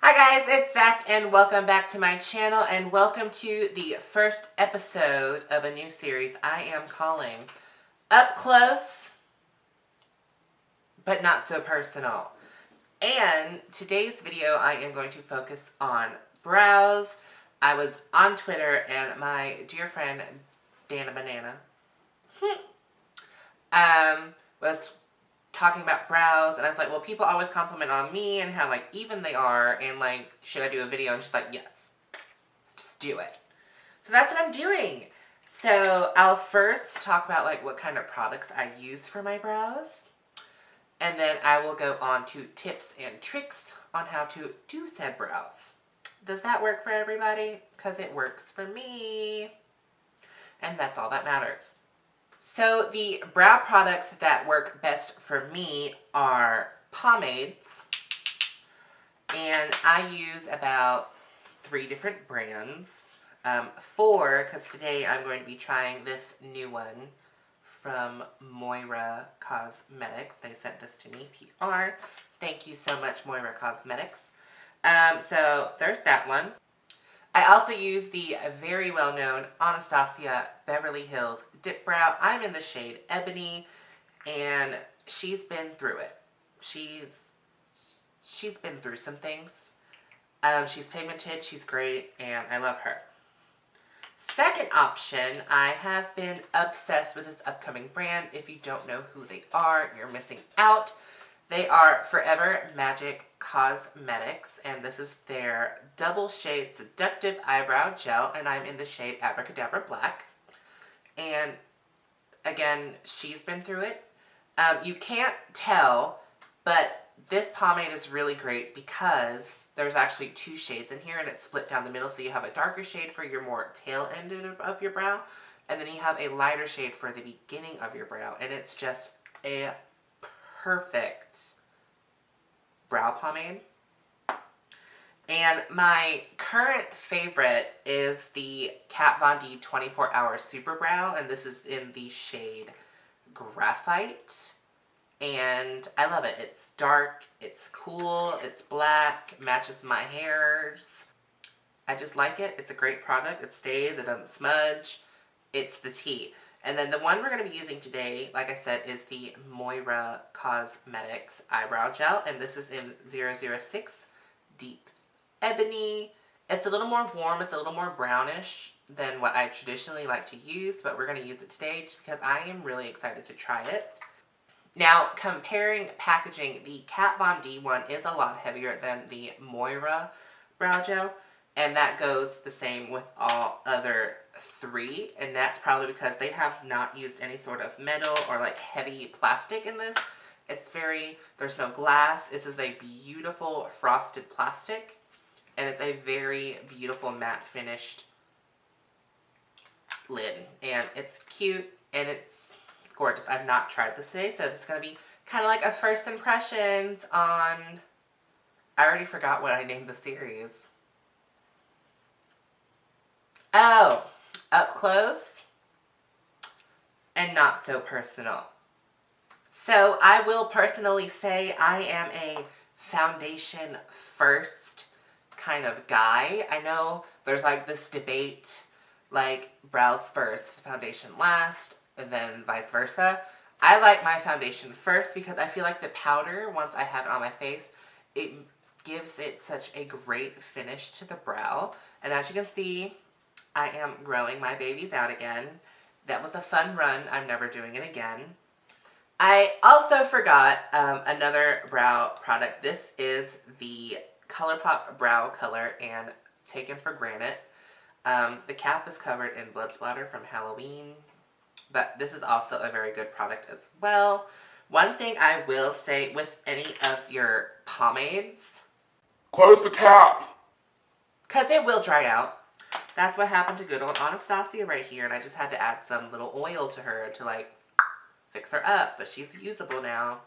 Hi guys, it's Zach and welcome back to my channel and welcome to the first episode of a new series I am calling Up Close But Not So Personal. And today's video I am going to focus on brows. I was on Twitter and my dear friend Dana Banana was talking about brows, and I was like, well, people always compliment on me and how like even they are, and like, should I do a video? And she's like, yes, just do it. So that's what I'm doing. So I'll first talk about like what kind of products I use for my brows, and then I will go on to tips and tricks on how to do said brows. Does that work for everybody? Because it works for me, and that's all that matters. So the brow products that work best for me are pomades, and I use about 3 different brands. 4, because today I'm going to be trying this new one from Moira Cosmetics. They sent this to me, PR. Thank you so much, Moira Cosmetics. So there's that one. I also use the very well-known Anastasia Beverly Hills Dip Brow. I'm in the shade Ebony, and she's been through it. She's been through some things. She's pigmented, she's great, and I love her. Second option, I have been obsessed with this upcoming brand. If you don't know who they are, you're missing out. They are Forever Magic Cosmetics, and this is their Double Shade Seductive Eyebrow Gel, and I'm in the shade Abracadabra Black. And again, she's been through it. You can't tell, but this pomade is really great because there's actually 2 shades in here, and it's split down the middle, so you have a darker shade for your more tail end of your brow, and then you have a lighter shade for the beginning of your brow, and it's just a perfect brow pomade. And my current favorite is the Kat Von D 24 Hour Super Brow, and this is in the shade Graphite, and I love it. It's dark, it's cool, it's black, matches my hairs. I just like it. It's a great product. It stays, it doesn't smudge. It's the tea. And then the one we're going to be using today, like I said, is the Moira Cosmetics Eyebrow Gel. And this is in 006 Deep Ebony. It's a little more warm. It's a little more brownish than what I traditionally like to use. But we're going to use it today just because I am really excited to try it. Now, comparing packaging, the Kat Von D one is a lot heavier than the Moira Brow Gel. And that goes the same with all other 3, and that's probably because they have not used any sort of metal or like heavy plastic in this. It's there's no glass. This is a beautiful frosted plastic, and it's a very beautiful matte finished lid, and it's cute and it's gorgeous. I've not tried this today, so it's going to be kind of like a first impressions on, I already forgot what I named the series. Oh, Up Close and Not So Personal. So I will personally say I am a foundation first kind of guy. I know there's like this debate, like brows first, foundation last, and then vice versa. I like my foundation first because I feel like the powder, once I have it on my face, it gives it such a great finish to the brow. And as you can see, I am growing my babies out again. That was a fun run. I'm never doing it again. I also forgot another brow product. This is the ColourPop Brow Color and Taken for Granted. The cap is covered in blood splatter from Halloween, but this is also a very good product as well. One thing I will say with any of your pomades, close the cap, because it will dry out. That's what happened to good old Anastasia right here, and I just had to add some little oil to her to like fix her up, but she's usable now.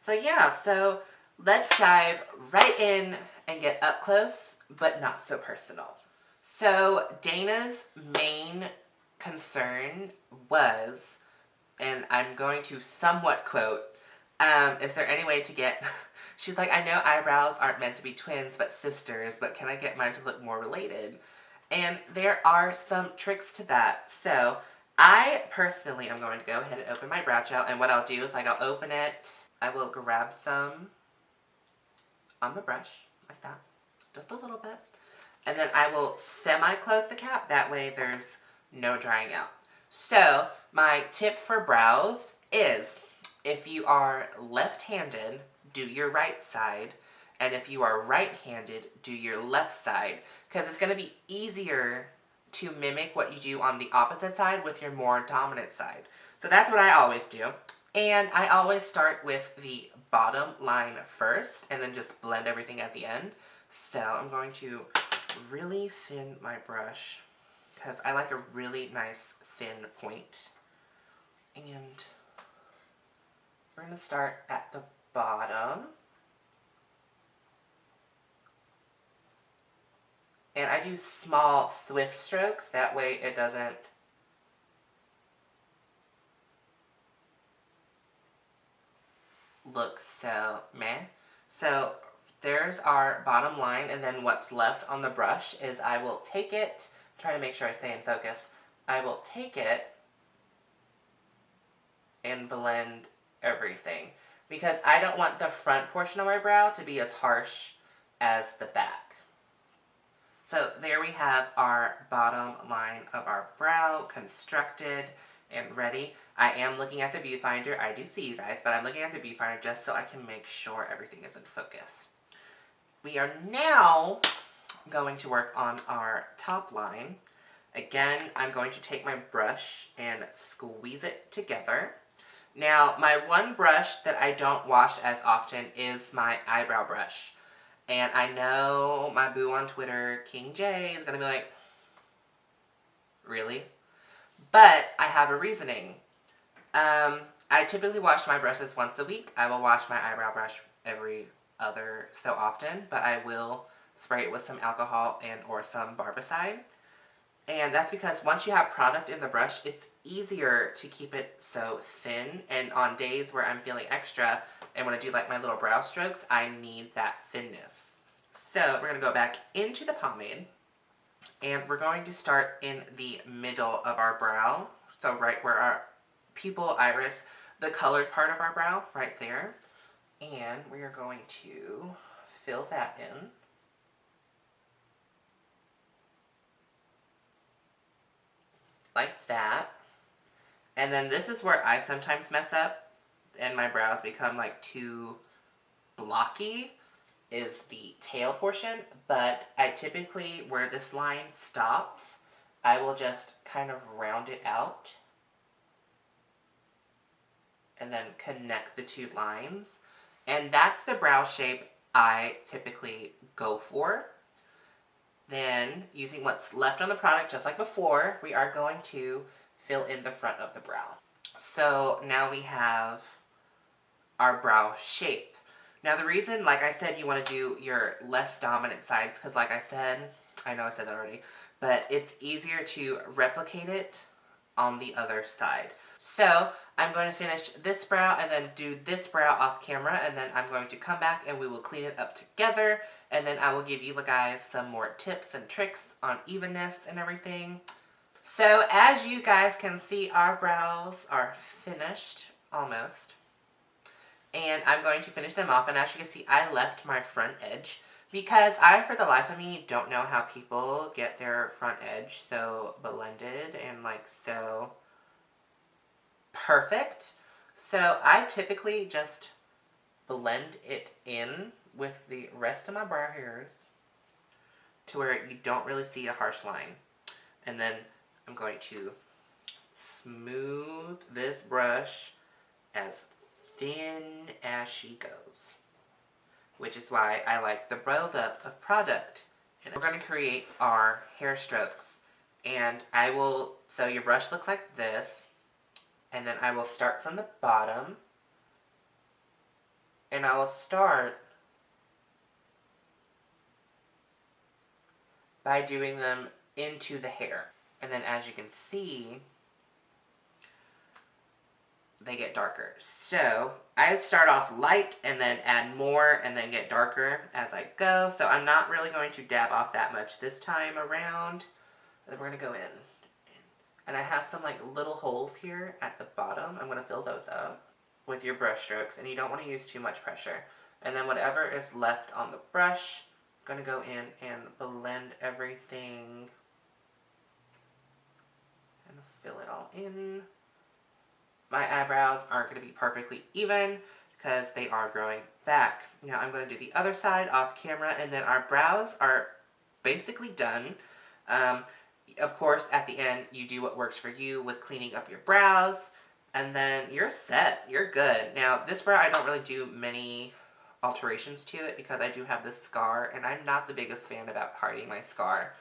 So yeah, so let's dive right in and get up close, but not so personal. So Dana's main concern was, and I'm going to somewhat quote, is there any way to get, She's like, I know eyebrows aren't meant to be twins, but sisters, but can I get mine to look more related? And there are some tricks to that. So I personally am going to go ahead and open my brow gel, and what I'll do is like I'll open it, I will grab some on the brush, like that, just a little bit. And then I will semi-close the cap, that way there's no drying out. So my tip for brows is, if you are left-handed, do your right side. And if you are right-handed, do your left side. Because it's going to be easier to mimic what you do on the opposite side with your more dominant side. So that's what I always do. And I always start with the bottom line first and then just blend everything at the end. So I'm going to really thin my brush because I like a really nice thin point. And we're going to start at the bottom. And I do small, swift strokes. That way it doesn't look so meh. So there's our bottom line, and then what's left on the brush is I will take it, try to make sure I stay in focus. I will take it and blend everything, because I don't want the front portion of my brow to be as harsh as the back. So there we have our bottom line of our brow constructed and ready. I am looking at the viewfinder. I do see you guys, but I'm looking at the viewfinder just so I can make sure everything is in focus. We are now going to work on our top line. Again, I'm going to take my brush and squeeze it together. Now, my one brush that I don't wash as often is my eyebrow brush. And I know my boo on Twitter, King J, is going to be like, really? But I have a reasoning. I typically wash my brushes once a week. I will wash my eyebrow brush every other so often, but I will spray it with some alcohol and or some barbicide. And that's because once you have product in the brush, it's easier to keep it so thin. And on days where I'm feeling extra and when I do like my little brow strokes, I need that thinness. So we're going to go back into the pomade. And we're going to start in the middle of our brow. So right where our pupil, iris, the colored part of our brow, right there. And we are going to fill that in. Like that. And then this is where I sometimes mess up and my brows become like too blocky, is the tail portion. But I typically, where this line stops, I will just kind of round it out and then connect the two lines. And that's the brow shape I typically go for. Then, using what's left on the product, just like before, we are going to fill in the front of the brow. So now we have our brow shape. Now the reason, like I said, you want to do your less dominant sides, because like I said, I know I said that already, but it's easier to replicate it on the other side. So I'm going to finish this brow and then do this brow off camera, and then I'm going to come back and we will clean it up together, and then I will give you guys some more tips and tricks on evenness and everything. So as you guys can see, our brows are finished, almost. And I'm going to finish them off, and as you can see, I left my front edge because I, for the life of me, don't know how people get their front edge so blended and like so perfect. So I typically just blend it in with the rest of my brow hairs to where you don't really see a harsh line. And then I'm going to smooth this brush as thin as she goes, which is why I like the buildup of product. And we're going to create our hair strokes, and I will, so your brush looks like this, and then I will start from the bottom, and I will start by doing them into the hair. And then as you can see, they get darker. So I start off light and then add more and then get darker as I go. So I'm not really going to dab off that much this time around. And then we're going to go in. And I have some like little holes here at the bottom. I'm going to fill those up with your brush strokes. And you don't want to use too much pressure. And then whatever is left on the brush, I'm going to go in and blend everything. And fill it all in. My eyebrows aren't going to be perfectly even because they are growing back. Now I'm going to do the other side off camera, and then our brows are basically done. Of course, at the end, you do what works for you with cleaning up your brows, and then you're set. You're good. Now, this brow, I don't really do many alterations to it because I do have this scar, and I'm not the biggest fan about hiding my scar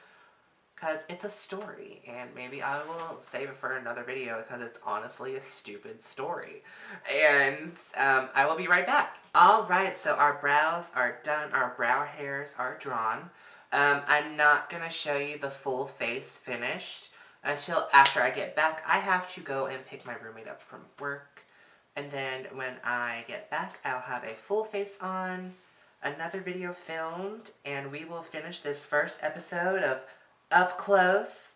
because it's a story, and maybe I will save it for another video because it's honestly a stupid story. And I will be right back. Alright, so our brows are done. Our brow hairs are drawn. I'm not going to show you the full face finished until after I get back. I have to go and pick my roommate up from work. And then when I get back, I'll have a full face on, another video filmed, and we will finish this first episode of Up Close,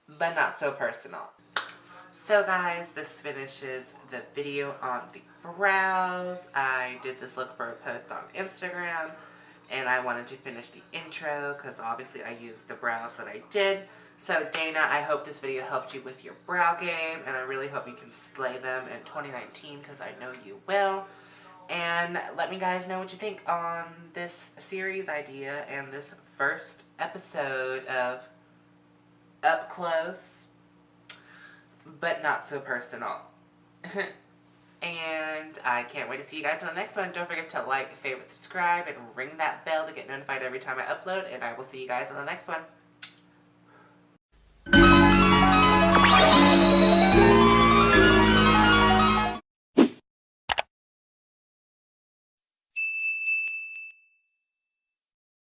but not so personal. So guys, this finishes the video on the brows. I did this look for a post on Instagram, and I wanted to finish the intro because obviously I used the brows that I did. So Dana, I hope this video helped you with your brow game, and I really hope you can slay them in 2019 because I know you will. And let me guys know what you think on this series idea and this first episode of Up Close, but not so personal. And I can't wait to see you guys in the next one. Don't forget to like, favorite, subscribe, and ring that bell to get notified every time I upload. And I will see you guys in the next one.